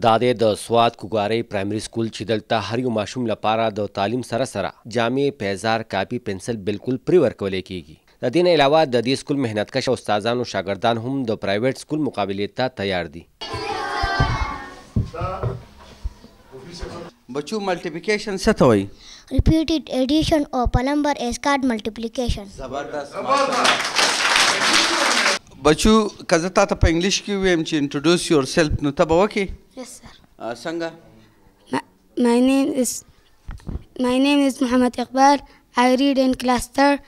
دا د سوات کوګارۍ پرایمري سکول چې دلته هر یو ماشوم لپاره د تعلیم سره جامې، پیزار، کاپي، پنسل بالکل پرې ورکولی کیږي. د دې نه علاوه د دې سکول محنتکش استادان او شاګردان هم د پرایویټ سکول مقابلې ته تیار دي. بچو ملټیپلیکیشن څه ته وایي؟ repeated addition of a number is called multiplication. زبردست، بچو که زه تا ته په انګلیش کې ووایم چې انټروډیوس یور سیلف نو ته به وکړې؟ Yes, sir. څنګه؟ My name is Muhammad Iqbal. I read in class 3rd.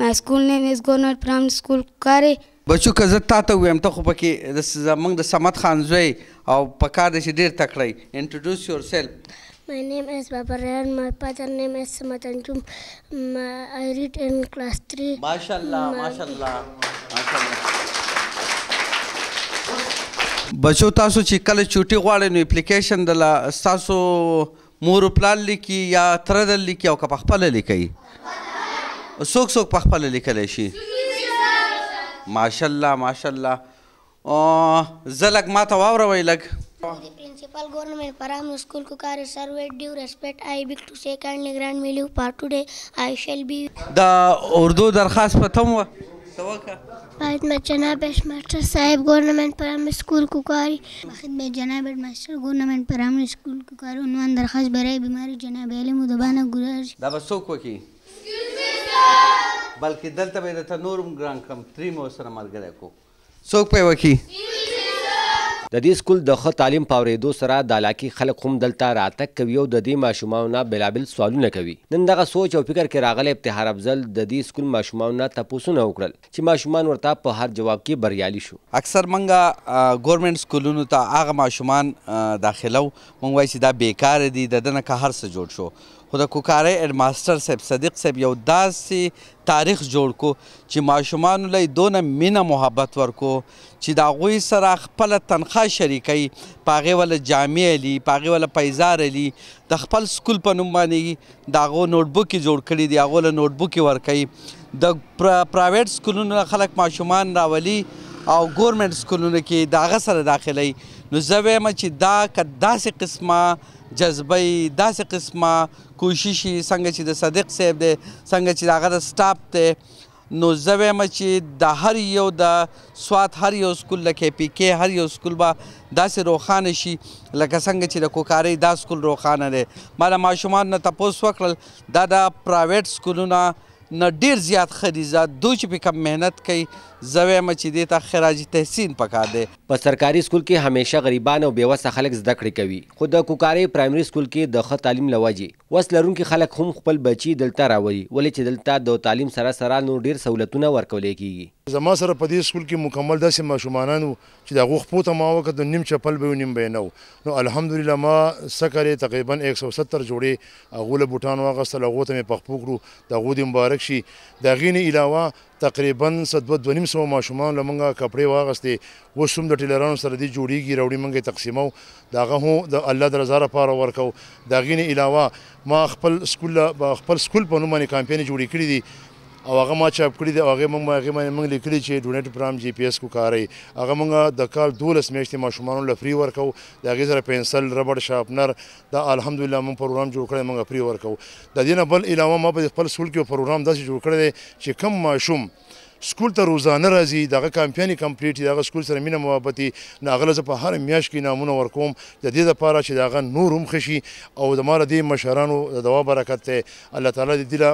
My school name is Government Primary School Kukari. بچو که زه تا ته ووایم ته خو پکې زموږ د صمد خان زوی او په کار دی چې ډېر تکړه یې. انټروډیوس یور سیلف. My name is Baba Rayhan. My father name is Samad Anjum. I read in class 3. ماشاءالله ماشاءالله ماشاءالله. بچو تاسو چې کله چوټي غواړئ نو اپلیکیشن دله ستاسو مور پلار لیکي یا تره در لیکي او که پخپله لیکئ؟ څوک پخپله لیکلی شي؟ ماشاءالله ماشاءالله. زه لږ ما ته واوروئ لږ. The principal government primary school Kukari, sir, with due respect, I beg to say kindly grant me leave for today. I shall be. د اردو درخواست په تم وه څه وکړه؟ خدمت جناب हेडमास्टर साहब government primary school कुकारी. خدمت جناب headmaster government primary school कुकारी. عنوان درخواست برای بیماری جناب علی مدبانه گزارش. دا به څوک وکړي؟ بلکې دلته به یې درته نور هم ګران کړم، ترې مو ورسره ملګری کړو. څوک به یې وکړي؟ د دې سکول د ښه تعلیم په اورېدو سره د علاقې خلک هم دلته راتګ کوي او د دې ماشومانو نه بېلابېل سوالونه کوي. نن دغه سوچ او فکر کې راغلی ابتهار افضل د دې سکول ماشومانو نه تپوسونه وکړل چې ماشومان ورته په هر جواب کې بریالي شو. اکثر موږ ګورمنټ سکولونو ته هغه ماشومان داخلو موږ وایي چې دا بیکاره دي، د ده نه که هر څه جوړ شو. خو د کوکارۍ هیډماسټر صاحب صدیق صاحب یو داسې تاریخ جوړ کو چې ماشومانو له دونه مینه محبت ورکو چې د هغوی سره خپله تنخواه شریکوي، په هغې وله جامې علي، په هغې وله پیزار علي، د خپل سکول په نوم باندې د هغو نوټبوک یې جوړ کړي دي، هغو له نوټبوک یې ورکوي. د پرایویټ سکولونو نه خلک ماشومان راولي او ګورمنټ سکولونو کې د هغه سره داخلوي. نو زه وایم چې دا که داسې قسمه جذبه داسې قسمه کوشش څنګه چې د صدیق صاحب دی، څنګه چې د هغه د سټاف دی، نو زه وایم چې د هر یو د سوات هر یو سکول لکه پی کې هر یو سکول به داسې روښانه شي لکه څنګه چې د کوکارۍ دا سکول روښانه دی. ما د ماشومانو نه تپوس وکړل دا د پرایویټ سکولونه نه ډېر زیات ښه دي. دوی چې پې کم محنت کوي زه وایم چې دې ته خراج تحسین پکار دی. په سرکاري سکول کې همیشه غریبان او بېوسه خلک زده کړې کوي، خو د کوکارۍ پرایمري سکول کې د ښه تعلیم له وجې وس لرونکي خلک هم خپل بچي دلته راولي، ولې چې دلته د تعلیم سره نور ډېر سهولتونه ورکولی کیږي. زما سره په دې سکول کې مکمل داسې ماشومانان وو چې د هغو خپو ته ما وکتل نیم چپل به یو نیم به یې نه و. نو الحمدلله ما څه کړې تقریبا 170 جوړې هغو له بوټان واخیستل، هغو ته مې پخپو کړو، د هغو دې مبارک شي. د هغې نه علاوه تقریبا 200 ماشومان له موږ کپړې واغستې، اوس هم د ټیلرانو سره دې جوړېږي، راوړي موږ یې تقسیمو، د هغه هم د الله د رضا لپاره ورکو. د هغې نه علاوه ما خپل سکول په نوم باندې کامپین جوړې کړي دي او هغه ما چاپ کړي دي او هغې موږ لیکلي چې ډونیټ فرام جی پی ایس کوکارۍ. هغه موږ د کال 12 میاشتې ماشومانو له فري ورکو، د هغې سره پنسل، ربړ، شارپنر، دا الحمدلله موږ پروګرام جوړ کړی موږ فري ورکو. د دې نه بل علاوه ما په خپل سکول کې یو پروګرام داسې جوړ کړی دی چې کم ماشوم سکول ته روزانه راځي، دغه کامپین یې کمپلیټ وي، دغه سکول سره مینه محبت وي، نو هغه له زه په هره میاشت کې انعامونه ورکوم د دې دپاره چې د هغه نور هم ښه شي او زما د دې مشرانو د دوا برکت دی. الله تعالی د دې له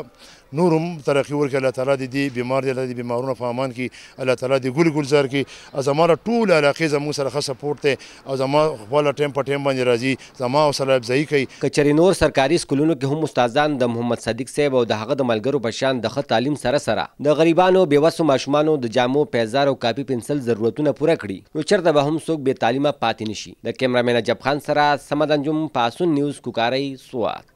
نور هم ترقي ورکړي، الله تعالی د دې بیمار دی، الله د بیمارونو په امان کړي، الله تعالی د ګل ګلزار کړي. او زما له ټولې علاقې زموږ سره ښه سپورټ دی او زما خپله ټایم په ټایم باندې راځي، زما حوصله افزایي کوي. که چېرې نور سرکاري سکولونو کې هم استادان د محمد صدیق صاحب او د هغه د ملګرو په شان د ښه تعلیم سره د غریبانو بېوسو ماشومانو د جامو، پیزار او کاپي پنسل ضرورتونه پوره کړي، نو چېرته به هم څوک بې تعلیمه پاتې نشي. د کیمرامین نجب خان سره صمد انجم، پاسون نیوز، کوکارۍ، سوات.